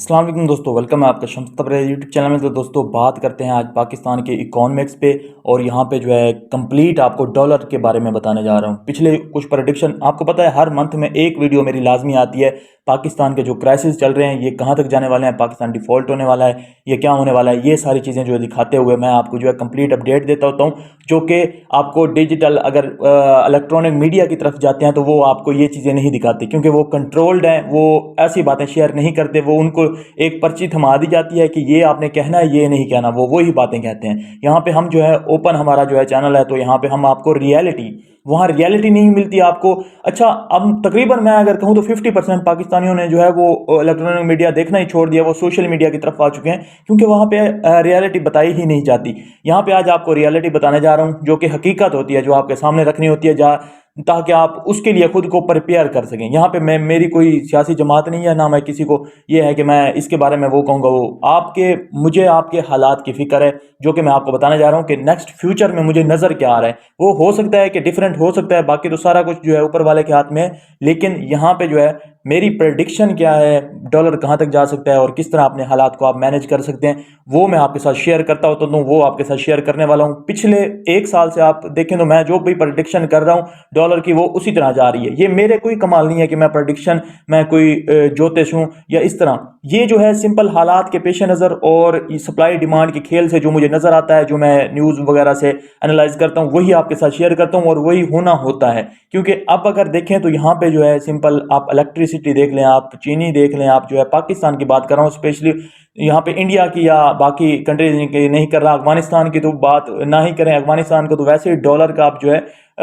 अस्सलाम वालेकुम दोस्तों, वेलकम है आपका शम्स तबरेज़ यूट्यूब चैनल में। तो दोस्तों बात करते हैं आज पाकिस्तान के इकोनॉमिक्स पे, और यहाँ पे जो है कंप्लीट आपको डॉलर के बारे में बताने जा रहा हूँ। पिछले कुछ प्रेडिक्शन आपको पता है, हर मंथ में एक वीडियो मेरी लाजमी आती है। पाकिस्तान के जो क्राइसिस चल रहे हैं ये कहाँ तक जाने वाले हैं, पाकिस्तान डिफ़ॉल्ट होने वाला है, ये क्या होने वाला है, ये सारी चीज़ें जो है दिखाते हुए मैं आपको जो है कंप्लीट अपडेट देता होता हूँ। जो कि आपको डिजिटल अगर इलेक्ट्रॉनिक मीडिया की तरफ जाते हैं तो वो आपको ये चीज़ें नहीं दिखाती, क्योंकि वो कंट्रोल्ड हैं, वो ऐसी बातें शेयर नहीं करते। वो उनको एक पर्ची थमा दी जाती है कि ये आपने कहना है, ये नहीं कहना, वो वही बातें कहते हैं। यहाँ पे हम जो है ओपन हमारा जो है चैनल है, तो यहाँ पे हम आपको रियलिटी, वहाँ रियलिटी नहीं मिलती आपको। अच्छा, अब तकरीबन मैं अगर कहूँ तो 50% पाकिस्तानियों ने जो है वो इलेक्ट्रॉनिक मीडिया देखना ही छोड़ दिया, वो सोशल मीडिया की तरफ आ चुके हैं, क्योंकि वहाँ पे रियलिटी बताई ही नहीं जाती। यहाँ पे आज आपको रियलिटी बताने जा रहा हूँ, जो कि हकीकत होती है, जो आपके सामने रखनी होती है, ताकि आप उसके लिए खुद को प्रिपेयर कर सकें। यहाँ पे मैं, मेरी कोई सियासी जमात नहीं है, ना मैं किसी को ये है कि मैं इसके बारे में वो कहूँगा वो आपके, मुझे आपके हालात की फ़िक्र है, जो कि मैं आपको बताने जा रहा हूँ कि नेक्स्ट फ्यूचर में मुझे नज़र क्या आ रहा है। वो हो सकता है कि डिफरेंट हो सकता है, बाकी तो सारा कुछ जो है ऊपर वाले के हाथ में है, लेकिन यहाँ पे जो है मेरी प्रेडिक्शन क्या है, डॉलर कहाँ तक जा सकता है और किस तरह अपने हालात को आप मैनेज कर सकते हैं, वो मैं आपके साथ शेयर करता हूँ। तो वो आपके साथ शेयर करने वाला हूँ। पिछले एक साल से आप देखें तो मैं जो भी प्रेडिक्शन कर रहा हूँ डॉलर की, वो उसी तरह जा रही है। ये मेरे कोई कमाल नहीं है कि मैं प्रेडिक्शन, मैं कोई ज्योतिष हूँ या इस तरह। ये जो है सिंपल हालात के पेश नज़र और सप्लाई डिमांड के खेल से जो मुझे नज़र आता है, जो मैं न्यूज़ वगैरह से एनालाइज करता हूँ, वही आपके साथ शेयर करता हूँ, और वही होना होता है। क्योंकि अब अगर देखें तो यहाँ पे जो है सिंपल, आप इलेक्ट्रिसिटी देख लें, आप चीनी देख लें, आप जो है पाकिस्तान की बात कर रहा हूँ स्पेशली, यहाँ पे इंडिया की या बाकी कंट्रीज की नहीं कर रहा, अफगानिस्तान की तो बात ना ही करें। अफगानिस्तान को तो वैसे ही डॉलर का आप जो है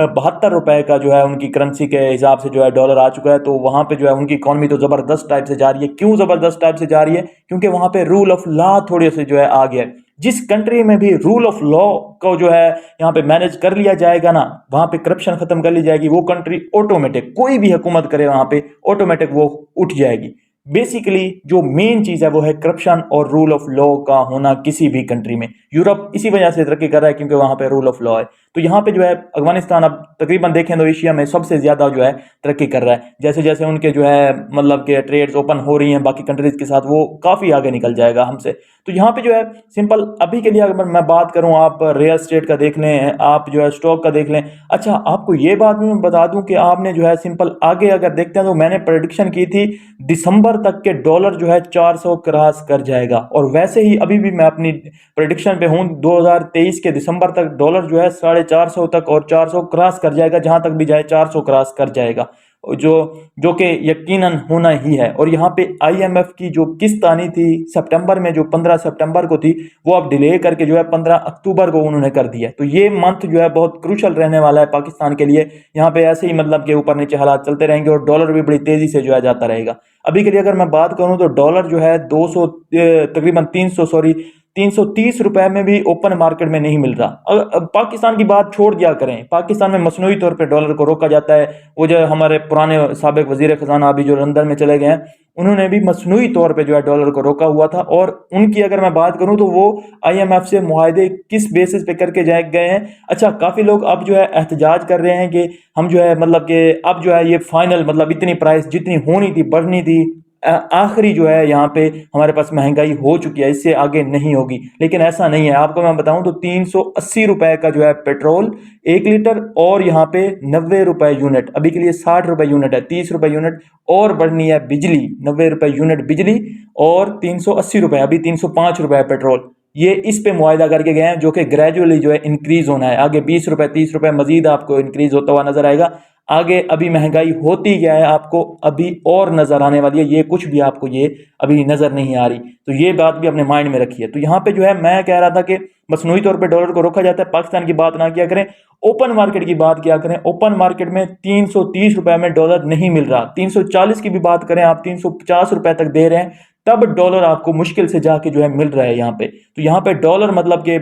72 रुपए का जो है उनकी करेंसी के हिसाब से जो है डॉलर आ चुका है। तो वहाँ पे जो है उनकी इकॉनमी तो ज़बरदस्त टाइप से जा रही है। क्यों ज़बरदस्त टाइप से जा रही है? क्योंकि वहाँ पे रूल ऑफ लॉ थोड़े से जो है आ गया है। जिस कंट्री में भी रूल ऑफ लॉ को जो है यहाँ पे मैनेज कर लिया जाएगा ना, वहाँ पे करप्शन खत्म कर ली जाएगी, वो कंट्री ऑटोमेटिक, कोई भी हुकूमत करे वहाँ पे ऑटोमेटिक वो उठ जाएगी। बेसिकली जो मेन चीज़ है वो है करप्शन और रूल ऑफ लॉ का होना किसी भी कंट्री में। यूरोप इसी वजह से तरक्की कर रहा है, क्योंकि वहाँ पे रूल ऑफ लॉ है। तो यहाँ पे जो है अफगानिस्तान अब तकरीबन देखें तो एशिया में सबसे ज़्यादा जो है तरक्की कर रहा है। जैसे जैसे उनके जो है मतलब के ट्रेड्स ओपन हो रही हैं बाकी कंट्रीज़ के साथ, वो काफ़ी आगे निकल जाएगा हमसे। तो यहाँ पे जो है सिंपल अभी के लिए अगर मैं बात करूँ, आप रियल एस्टेट का देख लें, आप जो है स्टॉक का देख लें। अच्छा, आपको ये बात भी मैं बता दूं कि आपने जो है सिंपल आगे अगर देखते हैं तो मैंने प्रेडिक्शन की थी दिसंबर तक के डॉलर जो है 400 क्रॉस कर जाएगा, और वैसे ही अभी भी मैं अपनी प्रेडिक्शन पे हूँ। 2023 के दिसंबर तक डॉलर जो है 450 तक और 400 क्रॉस कर जाएगा, जहां तक भी जाए 400 क्रॉस कर जाएगा, जो जो कि यकीनन होना ही है। और यहाँ पे आईएमएफ की जो किस्त आनी थी सितंबर में, जो 15 सितंबर को थी, वो अब डिले करके जो है 15 अक्टूबर को उन्होंने कर दिया। तो ये मंथ जो है बहुत क्रूशल रहने वाला है पाकिस्तान के लिए। यहाँ पे ऐसे ही मतलब के ऊपर नीचे हालात चलते रहेंगे और डॉलर भी बड़ी तेजी से जो है जाता रहेगा। अभी के लिए अगर मैं बात करूं तो डॉलर जो है 200 तकरीबन 300 सॉरी 330 रुपए में भी ओपन मार्केट में नहीं मिल रहा। अब पाकिस्तान की बात छोड़ दिया करें, पाकिस्तान में मसनूई तौर पे डॉलर को रोका जाता है। वो जो हमारे पुराने साबिक वजीर खजाना अभी जो लंदन में चले गए हैं, उन्होंने भी मसनूई तौर पे जो है डॉलर को रोका हुआ था। और उनकी अगर मैं बात करूं तो वो आईएमएफ से मुआहदे किस बेसिस पे करके जाए गए हैं। अच्छा, काफ़ी लोग अब जो है एहतजाज कर रहे हैं कि हम जो है मतलब कि अब जो है ये फाइनल, मतलब इतनी प्राइस जितनी होनी थी, बढ़नी थी, आखिरी जो है यहाँ पे हमारे पास महंगाई हो चुकी है, इससे आगे नहीं होगी। लेकिन ऐसा नहीं है। आपको मैं बताऊं तो 380 रुपए का जो है पेट्रोल 1 लीटर, और यहाँ पे 90 रुपए यूनिट, अभी के लिए 60 रुपए यूनिट है, 30 रुपए यूनिट और बढ़नी है बिजली, 90 रुपए यूनिट बिजली, और 380 रुपए, अभी 305 रुपए है पेट्रोल। ये इस पे मुआयदा करके गए हैं, जो कि ग्रेजुअली जो है इंक्रीज होना है। आगे 20 रुपए 30 रुपए मजीद आपको इंक्रीज होता हुआ नजर आएगा। आगे अभी महंगाई होती क्या है आपको अभी और नजर आने वाली है, ये कुछ भी आपको ये अभी नजर नहीं आ रही। तो ये बात भी अपने माइंड में रखिए। तो यहाँ पे जो है मैं कह रहा था कि मसनूई तौर पे डॉलर को रोका जाता है। पाकिस्तान की बात ना किया करें, ओपन मार्केट की बात किया करें। ओपन मार्केट में 330 रुपए में डॉलर नहीं मिल रहा। 340 की भी बात करें, आप 350 रुपए तक दे रहे हैं, तब डॉलर आपको मुश्किल से जाके जो है मिल रहा है यहाँ पे। तो यहाँ पे डॉलर मतलब कि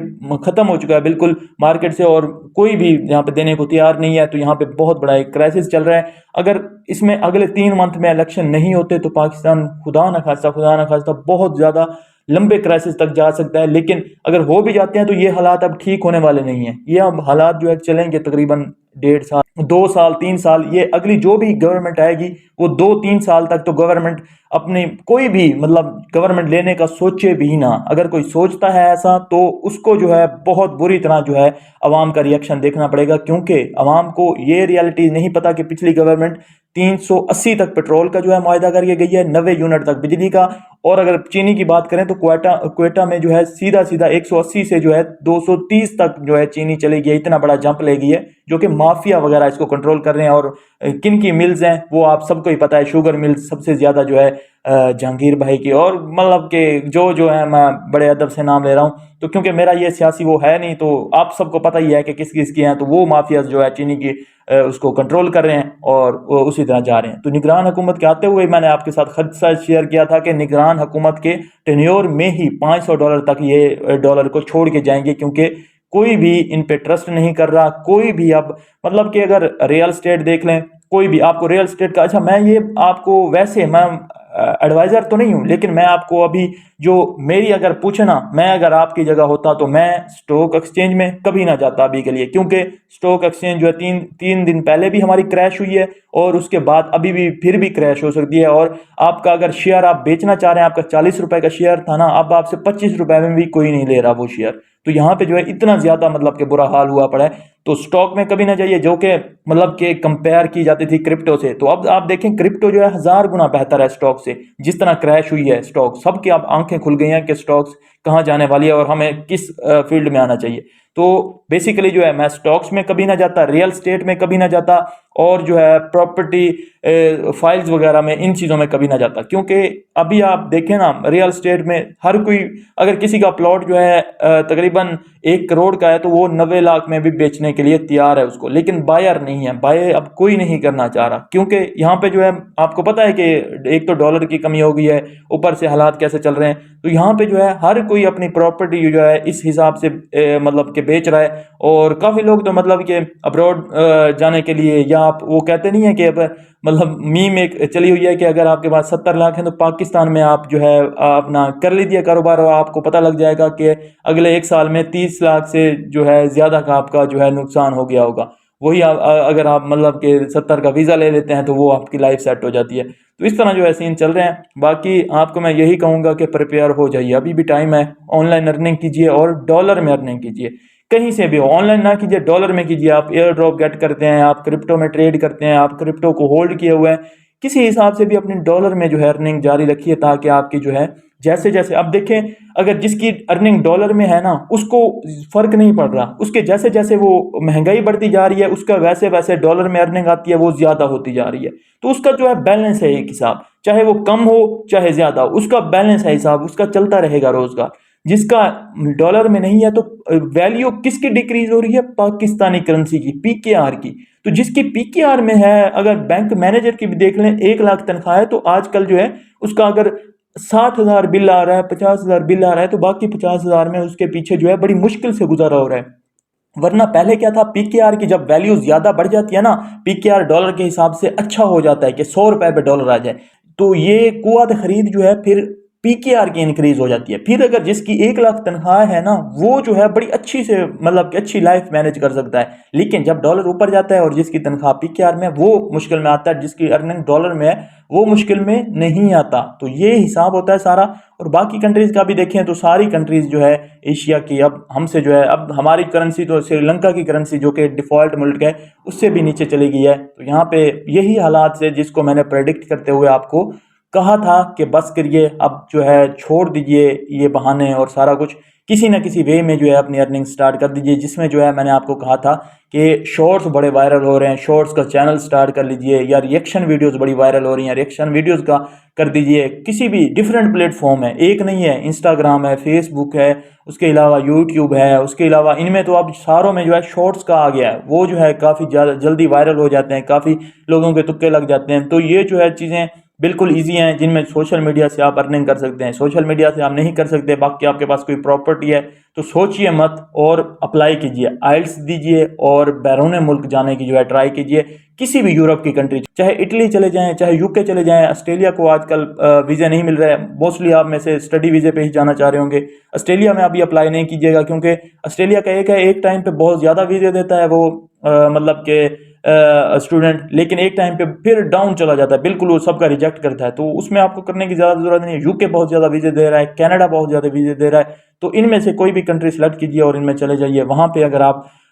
खत्म हो चुका है बिल्कुल मार्केट से, और कोई भी यहाँ पे देने को तैयार नहीं है। तो यहाँ पे बहुत बड़ा एक क्राइसिस चल रहा है। अगर इसमें अगले 3 मंथ में इलेक्शन नहीं होते तो पाकिस्तान खुदा ना खास्ता बहुत ज़्यादा लंबे क्राइसिस तक जा सकता है। लेकिन अगर हो भी जाते हैं तो ये हालात अब ठीक होने वाले नहीं है। ये अब हालात जो है चलेंगे तकरीबन 1.5 साल, 2 साल, 3 साल, ये अगली जो भी गवर्नमेंट आएगी वो 2-3 साल तक तो गवर्नमेंट अपने कोई भी मतलब गवर्नमेंट लेने का सोचे भी ना। अगर कोई सोचता है ऐसा तो उसको जो है बहुत बुरी तरह जो है अवाम का रिएक्शन देखना पड़ेगा, क्योंकि अवाम को ये रियलिटी नहीं पता कि पिछली गवर्नमेंट 380 तक पेट्रोल का जो है मुआहदा करके गई है, 90 यूनिट तक बिजली का। और अगर चीनी की बात करें तो क्वेटा में जो है सीधा सीधा 180 से जो है 230 तक जो है चीनी चली गई है। इतना बड़ा जंप ले गई है, जो कि माफिया वगैरह इसको कंट्रोल कर रहे हैं। और किन की मिल्स हैं वो आप सबको ही पता है, शुगर मिल्स सबसे ज्यादा जो है जहांगीर भाई की। और मतलब कि जो है, मैं बड़े अदब से नाम ले रहा हूँ तो क्योंकि मेरा ये सियासी वो है नहीं, तो आप सबको पता ही है कि किस किस की हैं। तो वो माफिया जो है चीनी की उसको कंट्रोल कर रहे हैं और वो उसी तरह जा रहे हैं। तो निगरान हुकूमत के आते हुए मैंने आपके साथ खदशा शेयर किया था कि निगरान हुकूमत के टेन्योर में ही $500 तक ये डॉलर को छोड़ के जाएंगे, क्योंकि कोई भी इन पे ट्रस्ट नहीं कर रहा। कोई भी अब मतलब कि अगर रियल स्टेट देख लें, कोई भी आपको रियल स्टेट का, अच्छा मैं ये आपको वैसे मैं एडवाइजर तो नहीं हूं, लेकिन मैं आपको अभी जो मेरी अगर पूछे ना, मैं अगर आपकी जगह होता तो मैं स्टॉक एक्सचेंज में कभी ना जाता अभी के लिए, क्योंकि स्टॉक एक्सचेंज जो है तीन दिन पहले भी हमारी क्रैश हुई है और उसके बाद अभी भी फिर भी क्रैश हो सकती है। और आपका अगर शेयर आप बेचना चाह रहे हैं, आपका 40 रुपए का शेयर था ना, अब आपसे 25 रुपए में भी कोई नहीं ले रहा वो शेयर। तो यहाँ पे जो है इतना ज्यादा मतलब कि बुरा हाल हुआ पड़ा है। तो स्टॉक में कभी ना जाइए, जो कि मतलब कि कंपेयर की जाती थी क्रिप्टो से। तो अब आप देखें क्रिप्टो जो है 1000 गुना बेहतर है स्टॉक से। जिस तरह क्रैश हुई है स्टॉक, सबकी अब आंखें खुल गई हैं कि स्टॉक्स कहाँ जाने वाली है और हमें किस फील्ड में आना चाहिए। तो बेसिकली जो है मैं स्टॉक्स में कभी ना जाता, रियल स्टेट में कभी ना जाता, और जो है प्रॉपर्टी फाइल्स वगैरह में, इन चीज़ों में कभी ना जाता। क्योंकि अभी आप देखें ना, रियल स्टेट में हर कोई, अगर किसी का प्लॉट जो है तकरीबन 1 करोड़ का है तो वो 90 लाख में भी बेचने के लिए तैयार है उसको, लेकिन बायर नहीं है। बाय अब कोई नहीं करना चाह रहा, क्योंकि यहाँ पे जो है आपको पता है कि एक तो डॉलर की कमी हो गई है, ऊपर से हालात कैसे चल रहे हैं। तो यहाँ पे जो है हर कोई अपनी प्रॉपर्टी जो है इस हिसाब से मतलब कि बेच रहा है। और काफ़ी लोग तो मतलब कि अब्रॉड जाने के लिए, या आप वो कहते नहीं है कि अब मतलब मीम एक चली हुई है कि अगर आपके पास 70 लाख है तो पाकिस्तान में आप जो है अपना कर लीजिए कारोबार, और आपको पता लग जाएगा कि अगले 1 साल में 30 लाख से जो है ज़्यादा का आपका जो है नुकसान हो गया होगा। वही अगर आप मतलब कि 70 का वीज़ा ले लेते हैं तो वो आपकी लाइफ सेट हो जाती है। तो इस तरह जो है सीन चल रहे हैं। बाकी आपको मैं यही कहूँगा कि प्रिपेयर हो जाइए, अभी भी टाइम है। ऑनलाइन अर्निंग कीजिए और डॉलर में अर्निंग कीजिए, कहीं से भी हो, ऑनलाइन ना कीजिए, डॉलर में कीजिए। आप एयर ड्रॉप गेट करते हैं, आप क्रिप्टो में ट्रेड करते हैं, आप क्रिप्टो को होल्ड किए हुए हैं, किसी हिसाब से भी अपनी डॉलर में जो है अर्निंग जारी रखिए, ताकि आपकी जो है जैसे जैसे, अब देखें अगर जिसकी अर्निंग डॉलर में है ना, उसको फर्क नहीं पड़ रहा, उसके जैसे जैसे वो महंगाई बढ़ती जा रही है उसका वैसे वैसे डॉलर में अर्निंग आती है वो ज्यादा होती जा रही है। तो उसका जो है बैलेंस है एक हिसाब, चाहे वो कम हो चाहे ज्यादा, उसका बैलेंस है हिसाब, उसका चलता रहेगा रोजगार। जिसका डॉलर में नहीं है तो वैल्यू किसकी डिक्रीज हो रही है? पाकिस्तानी करेंसी की, पीकेआर की। तो जिसकी पीकेआर में है, अगर बैंक मैनेजर की भी देख लें, 1 लाख तनख्वाह है तो आजकल जो है उसका अगर 60,000 बिल आ रहा है, 50,000 बिल आ रहा है, तो बाकी 50,000 में उसके पीछे जो है बड़ी मुश्किल से गुजारा हो रहा है। वरना पहले क्या था, पीकेआर की जब वैल्यू ज्यादा बढ़ जाती है ना, पीकेआर डॉलर के हिसाब से अच्छा हो जाता है कि 100 रुपए पे डॉलर आ जाए, तो ये कुव्वत खरीद जो है फिर पीकेआर की इंक्रीज हो जाती है। फिर अगर जिसकी 1 लाख तनख्वाह है ना, वो जो है बड़ी अच्छी से मतलब कि अच्छी लाइफ मैनेज कर सकता है। लेकिन जब डॉलर ऊपर जाता है और जिसकी तनख्वाह पीकेआर में, वो मुश्किल में आता है, जिसकी अर्निंग डॉलर में है वो मुश्किल में नहीं आता। तो ये हिसाब होता है सारा। और बाकी कंट्रीज का भी देखें तो सारी कंट्रीज जो है एशिया की, अब हमसे जो है, अब हमारी करेंसी तो श्रीलंका की करेंसी जो कि डिफॉल्ट मुल्क है उससे भी नीचे चली गई है। तो यहाँ पे यही हालात से, जिसको मैंने प्रेडिक्ट करते हुए आपको कहा था कि बस करिए, अब जो है छोड़ दीजिए ये बहाने और सारा कुछ, किसी ना किसी वे में जो है अपनी अर्निंग स्टार्ट कर दीजिए। जिसमें जो है मैंने आपको कहा था कि शॉर्ट्स बड़े वायरल हो रहे हैं, शॉर्ट्स का चैनल स्टार्ट कर लीजिए, या रिएक्शन वीडियोस बड़ी वायरल हो रही हैं, रिएक्शन वीडियोस का कर दीजिए। किसी भी डिफरेंट प्लेटफॉर्म है, एक नहीं है, इंस्टाग्राम है, फेसबुक है, उसके अलावा यूट्यूब है, उसके अलावा इनमें तो अब सारों में जो है शॉर्ट्स का आ गया है। वो जो है काफ़ी ज़्यादा जल्दी वायरल हो जाते हैं, काफ़ी लोगों के तुक्के लग जाते हैं। तो ये जो है चीज़ें बिल्कुल ईजी हैं, जिनमें सोशल मीडिया से आप अर्निंग कर सकते हैं। सोशल मीडिया से आप नहीं कर सकते, बाकी आपके पास कोई प्रॉपर्टी है तो सोचिए मत और अप्लाई कीजिए, आइल्स दीजिए और बैरून मुल्क जाने की जो है ट्राई कीजिए। किसी भी यूरोप की कंट्री, चाहे इटली चले जाएं, चाहे यूके चले जाएं। ऑस्ट्रेलिया को आजकल वीज़ा नहीं मिल रहा है, मोस्टली आप में से स्टडी वीज़े पे ही जाना चाह रहे होंगे। ऑस्ट्रेलिया में अभी अप्लाई नहीं कीजिएगा, क्योंकि ऑस्ट्रेलिया का एक है, एक टाइम पे बहुत ज़्यादा वीज़े देता है वो मतलब के स्टूडेंट, लेकिन एक टाइम पे फिर डाउन चला जाता है, बिल्कुल वो सबका रिजेक्ट करता है। तो उसमें आपको करने की ज़्यादा ज़रूरत नहीं है। यूके बहुत ज़्यादा वीज़े दे रहा है, कनाडा बहुत ज़्यादा वीज़े दे रहा है। तो इनमें से कोई भी कंट्री सेलेक्ट कीजिए और इनमें चले जाइए। वहाँ पे अगर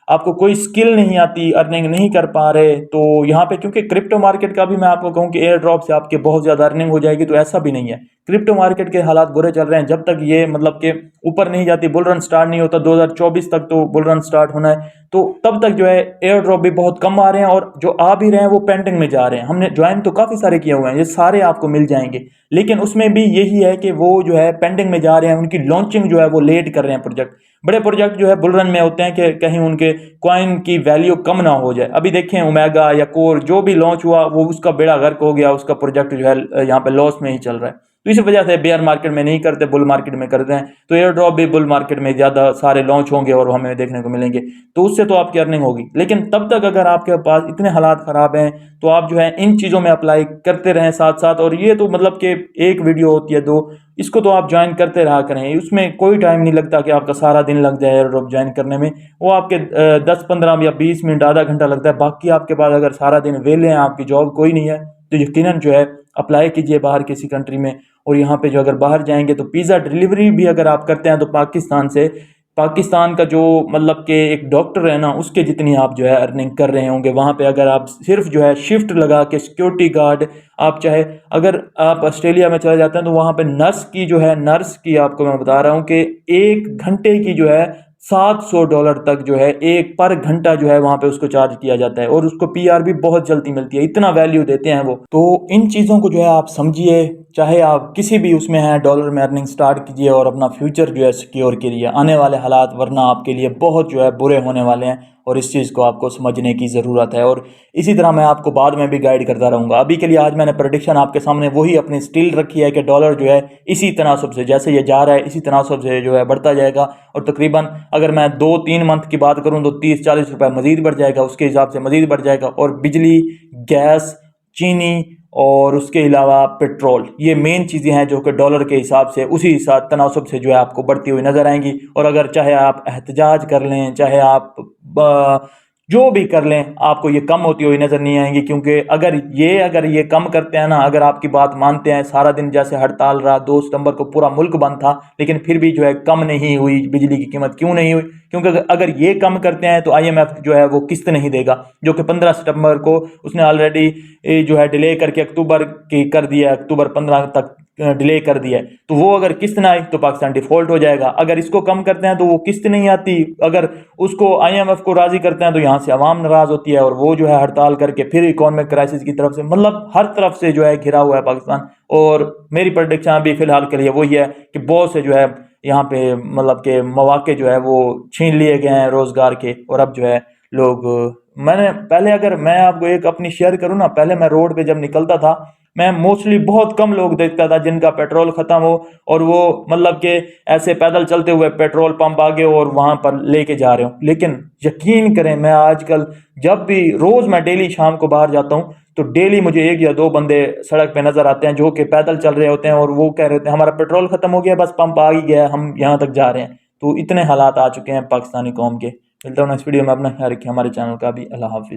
आपको कोई स्किल नहीं आती, अर्निंग नहीं कर पा रहे, तो यहाँ पे क्योंकि क्रिप्टो मार्केट का भी मैं आपको कहूँ कि एयर ड्रॉप से आपके बहुत ज़्यादा अर्निंग हो जाएगी, तो ऐसा भी नहीं है। क्रिप्टो मार्केट के हालात बुरे चल रहे हैं। जब तक ये मतलब के ऊपर नहीं जाती, बुल रन स्टार्ट नहीं होता, 2024 तक तो बुल रन स्टार्ट होना है, तो तब तक जो है एयर ड्रॉप भी बहुत कम आ रहे हैं, और जो आ भी रहे हैं वो पेंडिंग में जा रहे हैं। हमने ज्वाइन तो काफ़ी सारे किए हुए हैं, ये सारे आपको मिल जाएंगे, लेकिन उसमें भी यही है कि वो जो है पेंडिंग में जा रहे हैं, उनकी लॉन्चिंग जो है वो लेट कर रहे हैं। प्रोजेक्ट, बड़े प्रोजेक्ट जो है बुल रन में होते हैं कि कहीं उनके कॉइन की वैल्यू कम ना हो जाए। अभी देखें ओमेगा या कोर जो भी लॉन्च हुआ, वो उसका बेड़ा गर्क हो गया, उसका प्रोजेक्ट जो है यहाँ पे लॉस में ही चल रहा है। तो इस वजह से बेयर मार्केट में नहीं करते, बुल मार्केट में करते हैं। तो एयर ड्रॉप भी बुल मार्केट में ज़्यादा सारे लॉन्च होंगे और हमें देखने को मिलेंगे, तो उससे तो आपकी अर्निंग होगी। लेकिन तब तक अगर आपके पास इतने हालात ख़राब हैं, तो आप जो है इन चीज़ों में अप्लाई करते रहें साथ साथ। और ये तो मतलब कि एक वीडियो होती है, दो, इसको तो आप ज्वाइन करते रहा करें। उसमें कोई टाइम नहीं लगता कि आपका सारा दिन लग जाए एयर ड्रॉप ज्वाइन करने में। वो आपके 10-15 या 20 मिनट, आधा घंटा लगता है। बाकी आपके पास अगर सारा दिन वेले हैं, आपकी जॉब कोई नहीं है, तो यकीनन जो है अप्लाई कीजिए बाहर किसी कंट्री में। और यहाँ पे जो अगर बाहर जाएंगे तो पिज़्ज़ा डिलीवरी भी अगर आप करते हैं तो पाकिस्तान से, पाकिस्तान का जो मतलब कि एक डॉक्टर है ना, उसके जितनी आप जो है अर्निंग कर रहे होंगे वहाँ पे। अगर आप सिर्फ जो है शिफ्ट लगा के सिक्योरिटी गार्ड, आप चाहे अगर आप ऑस्ट्रेलिया में चले जाते हैं तो वहाँ पे नर्स की जो है, नर्स की आपको मैं बता रहा हूँ कि 1 घंटे की जो है $700 तक जो है, एक पर घंटा जो है वहाँ पे उसको चार्ज किया जाता है। और उसको पीआर भी बहुत जल्दी मिलती है, इतना वैल्यू देते हैं वो। तो इन चीज़ों को जो है आप समझिए, चाहे आप किसी भी उसमें हैं, डॉलर में अर्निंग स्टार्ट कीजिए और अपना फ्यूचर जो है सिक्योर करिए। आने वाले हालात वरना आपके लिए बहुत जो है बुरे होने वाले हैं, और इस चीज़ को आपको समझने की ज़रूरत है। और इसी तरह मैं आपको बाद में भी गाइड करता रहूँगा। अभी के लिए आज मैंने प्रेडिक्शन आपके सामने वही अपनी स्टिल रखी है कि डॉलर जो है इसी तनासब से, जैसे ये जा रहा है इसी तनासब से जो है बढ़ता जाएगा। और तकरीबन अगर मैं 2-3 मंथ की बात करूँ तो 30-40 रुपये मज़ीद बढ़ जाएगा, उसके हिसाब से मज़ीद बढ़ जाएगा। और बिजली, गैस, चीनी और उसके अलावा पेट्रोल, ये मेन चीज़ें हैं जो कि डॉलर के हिसाब से उसी हिसाब तनासब से जो है आपको बढ़ती हुई नज़र आएंगी। और अगर चाहे आप एहतजाज कर लें, चाहे आप जो भी कर लें, आपको ये कम होती हुई नज़र नहीं आएंगी। क्योंकि अगर ये कम करते हैं ना, अगर आपकी बात मानते हैं, सारा दिन जैसे हड़ताल रहा, 2 सितंबर को पूरा मुल्क बंद था, लेकिन फिर भी जो है कम नहीं हुई बिजली की कीमत। क्यों नहीं हुई? क्योंकि अगर ये कम करते हैं तो आईएमएफ जो है वो किस्त नहीं देगा, जो कि 15 सितंबर को उसने ऑलरेडी जो है डिले करके अक्टूबर की कर दिया, अक्टूबर 15 तक डिले कर दिया है। तो वो अगर किस्त ना आई तो पाकिस्तान डिफॉल्ट हो जाएगा। अगर इसको कम करते हैं तो वो किस्त नहीं आती, अगर उसको आईएमएफ को राजी करते हैं तो यहाँ से अवाम नाराज होती है, और वो जो है हड़ताल करके फिर इकोनॉमिक क्राइसिस की तरफ से, मतलब हर तरफ से जो है घिरा हुआ है पाकिस्तान। और मेरी प्रेडिक्शन अभी फिलहाल के लिए वही है कि बहुत से जो है यहाँ पे मतलब के मौके जो है वो छीन लिए गए हैं रोजगार के। और अब जो है लोग, मैंने पहले, अगर मैं आपको एक अपनी शेयर करूँ ना, पहले मैं रोड पे जब निकलता था, मैं मोस्टली बहुत कम लोग देखता था जिनका पेट्रोल ख़त्म हो और वो मतलब कि ऐसे पैदल चलते हुए पेट्रोल पंप आगे और वहाँ पर लेके जा रहे हो। लेकिन यकीन करें, मैं आजकल जब भी, रोज़ मैं डेली शाम को बाहर जाता हूँ तो डेली मुझे 1 या 2 बंदे सड़क पे नज़र आते हैं जो कि पैदल चल रहे होते हैं, और वो कह रहे होते हैं हमारा पेट्रोल ख़त्म हो गया, बस पंप आ ही गया, हम यहाँ तक जा रहे हैं। तो इतने हालात आ चुके हैं पाकिस्तानी कौम के। मिलता हूँ नेक्स्ट वीडियो में, अपना ख्याल रखिए, हमारे चैनल का भी। अल्लाह हाफिज़।